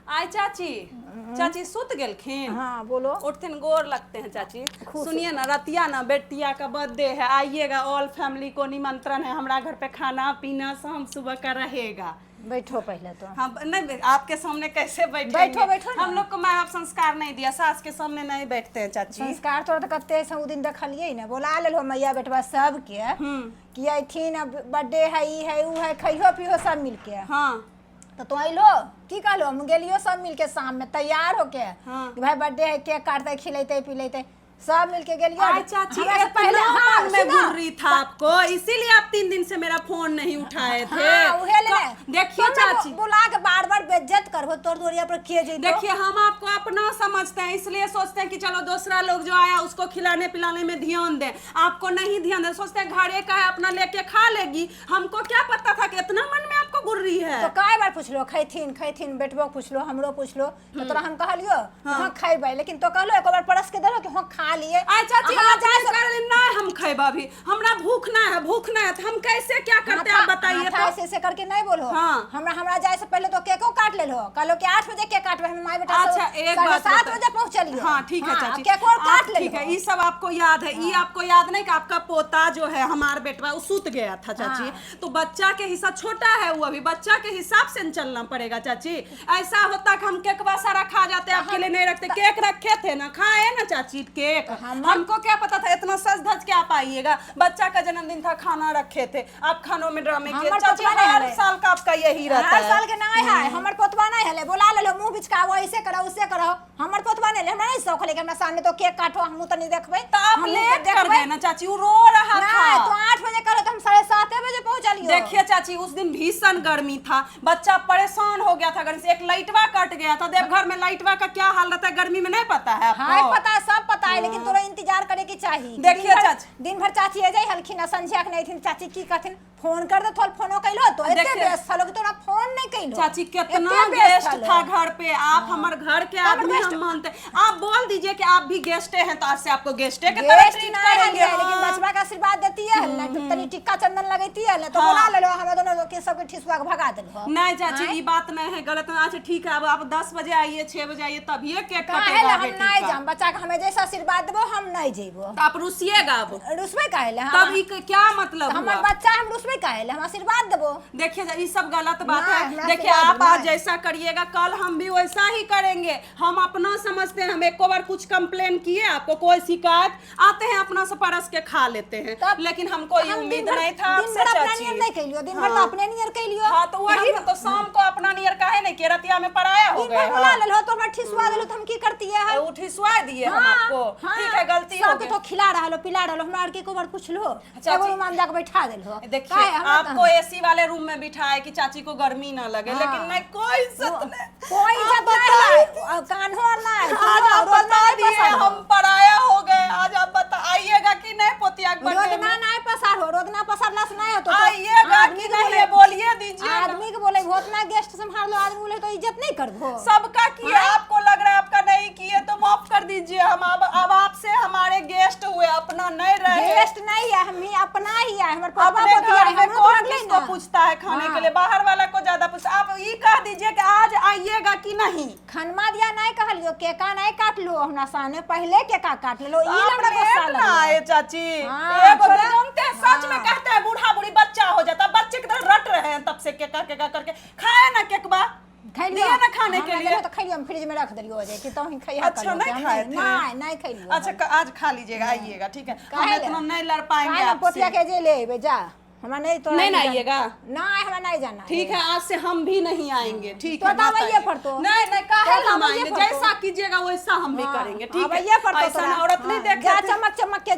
आय चाची, चाची सुत गेलखिन। हाँ बोलो। उठथिन गोर लगते हैं चाची। सुनिए ना, रतिया ना बेटिया का बर्थडे है, आइएगा, ऑल फैमिली को निमंत्रण है, हमारा घर पे खाना पीना शाम सुबह का रहेगा। बैठो पहले तो। हाँ नहीं, आपके सामने कैसे बैठेंगे? बैठो बैठो ना। हम लोग को माँ बाप संस्कार नहीं दिया, सास के सामने नहीं बैठते हैं चाची। संस्कार तोरा तो कते सब दिन देखलिए ना, बोला ले लो मैया बेटवा सब के कि अथिन अब बर्थडे है, ई है, ऊ है, खइहो पिहो सब मिलके। हाँ तो तुम अलो की कहलो, हम गेलियो सब मिलके शाम में तैयार होके। हाँ। कि भाई बर्थडे है, केक काटते खिलेते पिलेते सब मिलके गेलियो। आय चाची, पहले मन में गुर्री था आपको, इसीलिए आप 3 दिन से मेरा फोन नहीं उठाए थे। हाँ, उहे ले देखिए चाची, बुला के बार-बार बेइज्जत करबो, तोर दोरिया पर किए जइतो। देखिए हम आपको अपना समझते हैं, इसलिए सोचते हैं कि चलो दूसरा लोग जो आया उसको खिलाने पिलाने में ध्यान दें। आपको नहीं ध्यान दें, सोचते हैं घरे का है अपना लेके खा लेगी। हमको क्या पता था कि इतना मन में आपको गुर्री है। तो कई बार पूछ लो, खैथिन बेटबो पूछ लो, हमरो पूछ लो, तो तोरा हम कहलियो हां खैबै, लेकिन तो कहलो एक बार परस के देलो कि हां खा लिए। आय चाची, आप नहीं हम खैबा भी, हमरा भूख ना है तो हम कैसे क्या करते हैं आप बताइए तो। ऐसे करके नहीं बोलो। हाँ। हमरा जाए से पहले तो केको काट ले लो, कहलो कि 8 बजे केक काटबे, हम माई बेटा। अच्छा एक बात 7 बजे पहुंचलियो। हाँ ठीक है चाची, केक और काट ले। ठीक है, ये सब आपको याद है। ये आपको याद नहीं कि आपका पोता जो है हमारा बेटवा वो सूत गया था चाची। तो बच्चा के हिस्सा छोटा है, वो अभी बच्चा के हिसाब से चलना पड़ेगा चाची। ऐसा होता कि हम केक सारा खा जाते, आपके लिए नहीं रखते। केक रखे थे ना, खाए ना चाची केक। हमको क्या पता था इतना सज धज के आप आइएगा। बच्चा का जन्मदिन था, खाना रखे थे, आप खानों में ड्रामे किए चाची। हर साल का आपका यही रहता है। हर साल के नहीं है, हमर पोतवा नहीं हले, बोला ले लो मुंह बिचकाओ, ऐसे करो उससे करो। हमर पोतवा नहीं, हमरा नहीं शौक लेके हमरा सामने तो केक काटो, हम तो नहीं देखबै। तो आप लेट कर गए ना चाची, वो रो रहा था। तो 8 बजे करो तो हम 7:30 बजे पहुंचलियो। देखिए चाची, उस दिन भीषण गर्मी था, बच्चा परेशान हो गया था गर्मी से, एक लाइटवा कट गया था। देवघर में लाइटवा का क्या हाल रहता है गर्मी में, नहीं पता है आपको? हाँ पता है, सब पता है, लेकिन तोरा इंतजार करे की चाहिए। देखिए चाची, दिन भर चाची आ जाई हलखिन, संझिया के नहीं थी चाची की कहथिन फोन कर दे, थोल फोनो कैलो तो एते व्यस्त था लोग, तोरा फोन नहीं कैलो। चाची कितना गेस्ट था घर पे, आप हमारे घर के आदमी हम मानते। आप बोल दीजिए कि आप भी गेस्ट हैं, तो आज से आपको गेस्टे के तरह ट्रीट करेंगे। लेकिन बचवा का आशीर्वाद देती है ना, तनी टिक्का चंदन लगती है ना, तो बोला ले लो, हम दोनों के सबके ठिसुआ के भगा देबो। नहीं चाची, ये बात नहीं है, गलत है। अच्छा ठीक है, अब आप 10 बजे आइए, 6 बजे आइए, तभी केक कटेगा। हम नहीं जाम, बच्चा के हमें जैसा आशीर्वाद देबो हम नहीं जेबो। तो आप रुसिएगा अब? रुसबे काहेले? तब ई क्या मतलब हुआ? हमर बच्चा हम रुसबे काहेले, हम आशीर्वाद देबो। देखिए ये सब गलत बात है। देखिए आप आज जैसा करिएगा, कल हम भी वैसा ही करेंगे। हम अपना समझते हैं, हम एक बार कुछ कंप्लेन किए, आपको कोई शिकायत आते हैं, अपना से परस के खा लेते हैं। लेकिन हमको ये उम्मीद नहीं था आपसे चाची। दिन भर तो अपने नियर कैलियो। हाँ तो वही तो शाम को अपना नियर काहे नहीं किया, रतिया में पराया हो गए। बुला ले लो तो हम ठिसवा देलो, तो हम की करती है? वो ठिसवा दिए हम आपको। ठीक है, गलती हो गई। तो खिला रहा लो, पिला रहा लो, हमरा के को बार पूछ लो, एगो रूम में जाके बैठा देलो। देखिए आपको एसी वाले रूम में बिठाए कि चाची को गर्मी ना लगे, लेकिन नहीं, कोई इज्जत नहीं, कोई इज्जत नहीं, कान्हो नहीं। आज आप बता दिए हम पराया हो गए। आज आप बताइएगा कि नहीं पोतिया के बर्थडे में? नहीं पसार हो, रोदना पसारला से नहीं हो तो आइएगा कि नहीं, बोलिए दीजिए। आदमी के बोले उतना गेस्ट संभाल लो, आदमी बोले तो इज्जत नहीं करबो। सबका किया, आपको लग रहा है आपका नहीं किए तो माफ कर दीजिए। हम अब आपसे हमारे गेस्ट हुए, अपना नहीं रहे। गेस्ट नहीं है, हम ही अपना ही है। हमारे पापा अपने घर में कौन तो किसको पूछता है खाने के लिए, बाहर वाला को ज्यादा पूछता। आप ये कह दीजिए कि आज आइएगा कि नहीं। खनमा दिया नहीं कहलियो, केका नहीं काट लो, हमरा सामने पहले केका काट लो। ई हमरा गुस्सा लगा आए चाची, एगो जानते हैं सच में कहते हैं बूढ़ा बूढ़ी बच्चा हो जाता, बच्चे की तरह रट रहे हैं तब से केका केका करके। खाए ना केकबा, दिए ना खाने के लिए। तो खइलियो, हम फ्रिज में रख दिलियो जे कि तो ही खइया। अच्छा नहीं खाए थे? नहीं खइलियो। अच्छा आज खा लीजिएगा, आइएगा ठीक है। हम इतना नहीं लड़ पाएंगे आपसे। पोतिया के जे ले जा, हमरा नहीं तो नहीं आइएगा। नहीं हमरा नहीं जाना। ठीक है, आज से हम भी नहीं आएंगे। ठीक है, बताइए पर तो नहीं काहे हम आएंगे, जैसा कीजिएगा वैसा हम भी करेंगे। ठीक है, ऐसा औरत नहीं देखे। चमक चमक के